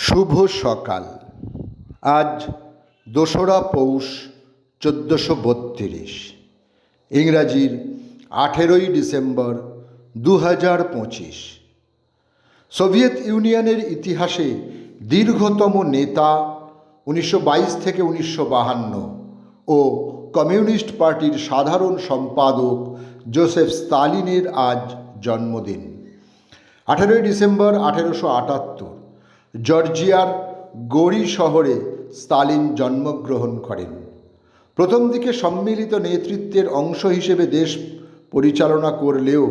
শুভ সকাল। আজ 2রা পৌষ 1432, ইংরাজির 18ই December 2025। Soviet ইউনিয়নের ইতিহাসে দীর্ঘতম নেতা 1922 থেকে 1952 ও কমিউনিস্ট পার্টির সাধারণ সম্পাদক জোসেফ স্তালিনের আজ জন্মদিন। 18ই ডিসেম্বর 1878 জর্জিয়ার গোরি শহরে স্তালিন জন্মগ্রহণ করেন। প্রথম দিকে সম্মিলিত নেতৃত্বের অংশ হিসেবে দেশ পরিচালনা করলেও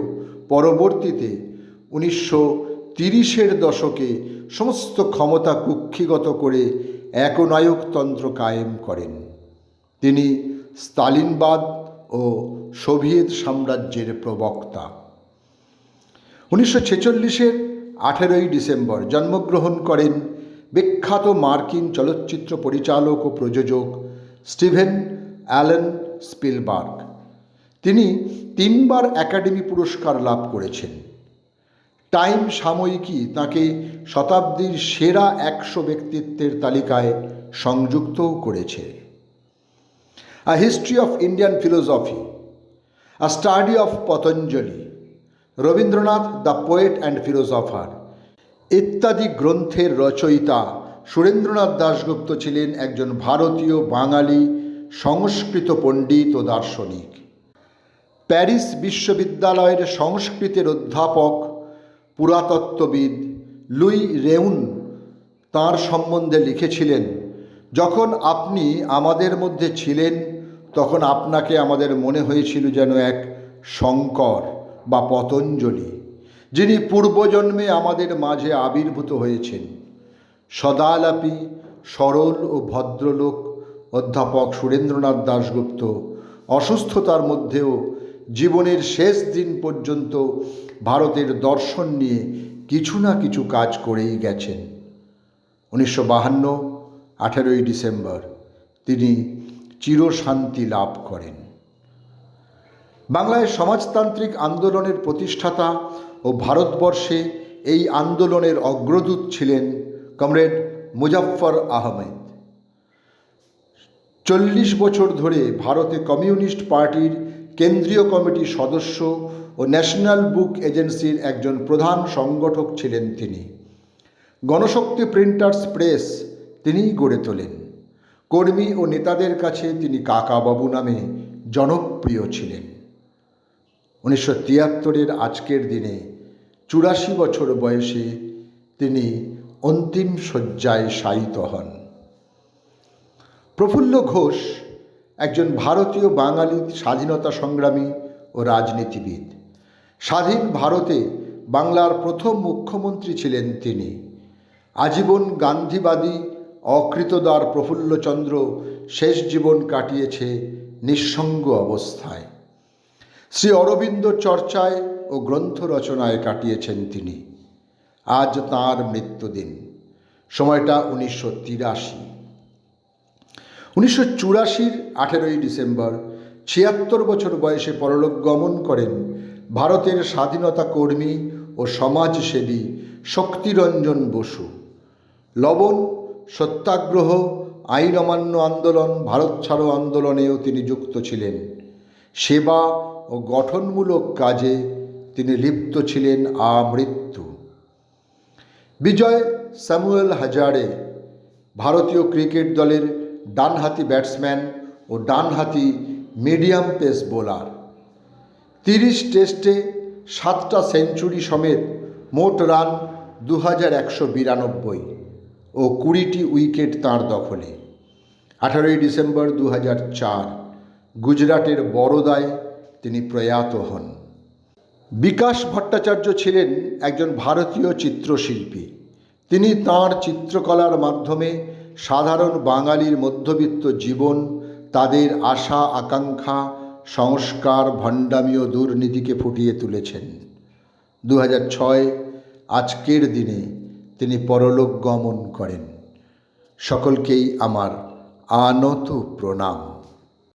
পরবর্তীতে 1930-এর দশকে সমস্ত ক্ষমতা কুক্ষিগত করে একনায়কতন্ত্র কায়েম করেন। তিনি স্তালিনবাদ ও সোভিয়েত সাম্রাজ্যের প্রবক্তা। 1946-এর 18ই ডিসেম্বর জন্মগ্রহণ করেন বিখ্যাত মার্কিন চলচ্চিত্র পরিচালক ও প্রযোজক স্টিভেন অ্যালেন স্পিলবার্গ। তিনি 3বার একাডেমি পুরস্কার লাভ করেছেন। টাইম সাময়িকী তাঁকে শতাব্দীর সেরা 100 ব্যক্তিত্বের তালিকায় সংযুক্তও করেছে। আ history of Indian philosophy, a study of Patanjali, Rabindranath the poet and philosopher ইত্যাদি গ্রন্থের রচয়িতা সুরেন্দ্রনাথ দাশগুপ্ত ছিলেন একজন ভারতীয় বাঙালি সংস্কৃত পণ্ডিত ও দার্শনিক। প্যারিস বিশ্ববিদ্যালয়ের সংস্কৃতের অধ্যাপক পুরাতত্ত্ববিদ লুই রেউন তাঁর সম্বন্ধে লিখেছিলেন, যখন আপনি আমাদের মধ্যে ছিলেন তখন আপনাকে আমাদের মনে হয়েছিল যেন এক শঙ্কর বা পতঞ্জলি, যিনি পূর্বজন্মে আমাদের মাঝে আবির্ভূত হয়েছেন। সদালাপী, সরল ও ভদ্রলোক অধ্যাপক সুরেন্দ্রনাথ দাশগুপ্ত অসুস্থতার মধ্যেও জীবনের শেষ দিন পর্যন্ত ভারতের দর্শন নিয়ে কিছু না কিছু কাজ করেই গেছেন। 1952 18ই ডিসেম্বর তিনি চিরশান্তি লাভ করেন। বাংলায় সমাজতান্ত্রিক আন্দোলনের প্রতিষ্ঠাতা ও ভারতবর্ষে এই আন্দোলনের অগ্রদূত ছিলেন কমরেড মুজাফফর আহমেদ। 40 বছর ধরে ভারতে কমিউনিস্ট পার্টির কেন্দ্রীয় কমিটির সদস্য ও ন্যাশনাল বুক এজেন্সির একজন প্রধান সংগঠক ছিলেন তিনি। গণশক্তি প্রিন্টার্স প্রেস তিনিই গড়ে তোলেন। কর্মী ও নেতাদের কাছে তিনি কাকাবাবু নামে জনপ্রিয় ছিলেন। 1973-এর আজকের দিনে 84 বছর বয়সে তিনি অন্তিম শয্যায় শায়িত হন। প্রফুল্ল ঘোষ একজন ভারতীয় বাঙালি স্বাধীনতা সংগ্রামী ও রাজনীতিবিদ। স্বাধীন ভারতে বাংলার প্রথম মুখ্যমন্ত্রী ছিলেন তিনি। আজীবন গান্ধীবাদী অকৃতদার প্রফুল্লচন্দ্র শেষ জীবন কাটিয়েছে নিঃসঙ্গ অবস্থায়। শ্রী অরবিন্দ চর্চায় ও গ্রন্থ রচনায় কাটিয়েছেন তিনি। আজ তাঁর মৃত্যুদিন। সময়টা 1983। 1984-র 18ই ডিসেম্বর 76 বছর বয়সে পরলোক গমন করেন ভারতের স্বাধীনতা কর্মী ও সমাজসেবী শক্তিরঞ্জন বসু। লবণ সত্যাগ্রহ, আইন অমান্য আন্দোলন, ভারত ছাড়ো আন্দোলনেও তিনি যুক্ত ছিলেন। সেবা ও গঠনমূলক কাজে তিনি লিপ্ত ছিলেন আমৃত্যু। বিজয় স্যামুয়েল হাজারে ভারতীয় ক্রিকেট দলের ডানহাতি ব্যাটসম্যান ও ডানহাতি মিডিয়াম পেস বোলার। 30 টেস্টে 7টা সেঞ্চুরি সমেত মোট রান 2192 ও 20টি উইকেট তাঁর দখলে। 18ই ডিসেম্বর 2004 গুজরাটের বরোদায় তিনি প্রয়াত হন। বিকাশ ভট্টাচার্য ছিলেন একজন ভারতীয় চিত্রশিল্পী। তিনি তাঁর চিত্রকলার মাধ্যমে সাধারণ বাঙালির মধ্যবিত্ত জীবন, তাদের আশা আকাঙ্ক্ষা, সংস্কার, ভণ্ডামি ও দুর্নীতিকে ফুটিয়ে তুলেছেন। 2006 আজকের দিনে তিনি পরলোক গমন করেন। সকলকেই আমার আনত প্রণাম।